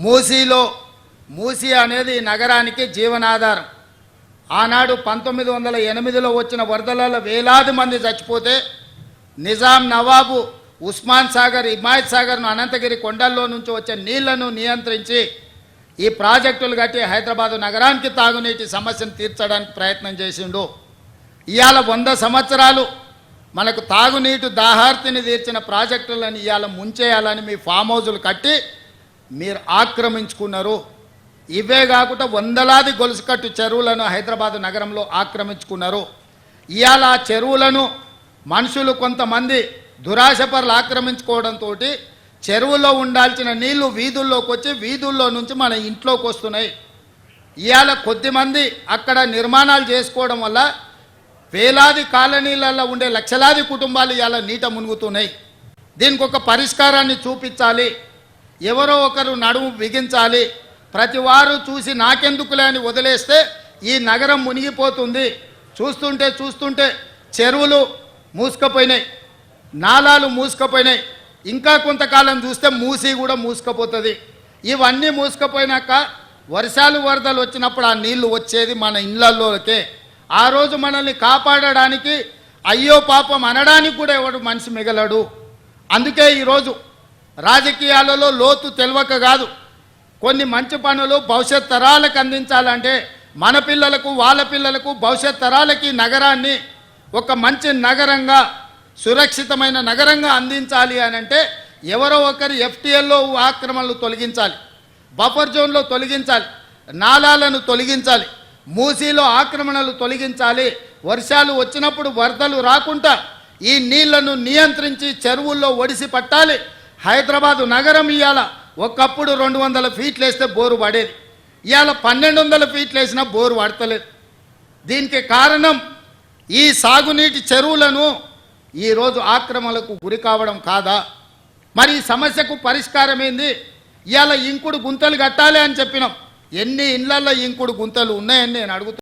మూసీ అనేది నగరానికి జీవనాధారం. ఆనాడు 1908లో వచ్చిన వరదలలో వేలాది మంది చచ్చిపోతే నిజాం నవాబు ఉస్మాన్ సాగర్, హిమాయత్ సాగర్ను అనంతగిరి కొండల్లో నుంచి వచ్చే నీళ్లను నియంత్రించి ఈ ప్రాజెక్టులు కట్టి హైదరాబాదు నగరానికి తాగునీటి సమస్యను తీర్చడానికి ప్రయత్నం చేసిండు. ఇవాళ 100 సంవత్సరాలు మనకు తాగునీటి దాహార్తిని తీర్చిన ప్రాజెక్టులను ఇవాళ ముంచేయాలని మీ ఫామ్ హౌజులు కట్టి మీరు ఆక్రమించుకున్నారు. ఇవే కాకుండా వందలాది గొలుసుకట్టు చెరువులను హైదరాబాదు నగరంలో ఆక్రమించుకున్నారు. ఇవాళ ఆ చెరువులను మనుషులు కొంతమంది దురాశపరులు ఆక్రమించుకోవడంతో చెరువులో ఉండాల్సిన నీళ్లు వీధుల్లోకి వచ్చి వీధుల్లో నుంచి మన ఇంట్లోకి వస్తున్నాయి. ఇవాళ కొద్దిమంది అక్కడ నిర్మాణాలు చేసుకోవడం వల్ల వేలాది కాలనీలలో ఉండే లక్షలాది కుటుంబాలు ఇవాళ నీట మునుగుతున్నాయి. దీనికి ఒక పరిష్కారాన్ని చూపించాలి. ఎవరో ఒకరు నడుము బిగించాలి. ప్రతి వారు చూసి నాకెందుకులే అని వదిలేస్తే ఈ నగరం మునిగిపోతుంది. చూస్తుంటే చెరువులు మూసుకుపోయినాయి, నాలాలు మూసుకుపోయినాయి. ఇంకా కొంతకాలం చూస్తే మూసి కూడా మూసుకుపోతుంది. ఇవన్నీ మూసుకుపోయినాక వర్షాలు వరదలు వచ్చినప్పుడు ఆ నీళ్లు వచ్చేది మన ఇళ్లలోకే. ఆ రోజు మనల్ని కాపాడడానికి అయ్యో పాపం అనడానికి కూడా ఎవడు మనిషి మిగలడు. అందుకే ఈరోజు రాజకీయాలలో లోతు తెలియక కాదు, కొన్ని మంచి పనులు భవిష్యత్ తరాలకు అందించాలంటే మన పిల్లలకు వాళ్ళ పిల్లలకు భవిష్యత్ తరాలకి నగరాన్ని ఒక మంచి నగరంగా, సురక్షితమైన నగరంగా అందించాలి అని అంటే ఎవరో ఒకరు ఎఫ్టీఎల్లో ఆక్రమణలు తొలగించాలి, బఫర్ జోన్లో తొలగించాలి, నాలాలను తొలగించాలి, మూసీలో ఆక్రమణలు తొలగించాలి. వర్షాలు వచ్చినప్పుడు వరదలు రాకుండా ఈ నీళ్లను నియంత్రించి చెరువుల్లో ఒడిసి పట్టాలి. హైదరాబాదు నగరం ఇవాళ ఒకప్పుడు 200 ఫీట్లు వేస్తే బోరు పడేది, ఇవాళ 1200 ఫీట్లు వేసినా బోరు పడతలేదు. దీనికి కారణం ఈ సాగునీటి చెరువులను ఈరోజు ఆక్రమణలకు గురి కావడం కాదా? మరి ఈ సమస్యకు పరిష్కారం ఏంది? ఇవాళ ఇంకుడు గుంతలు కట్టాలి అని చెప్పినాం. ఎన్ని ఇళ్లలో ఇంకుడు గుంతలు ఉన్నాయని నేను అడుగుతున్నాను.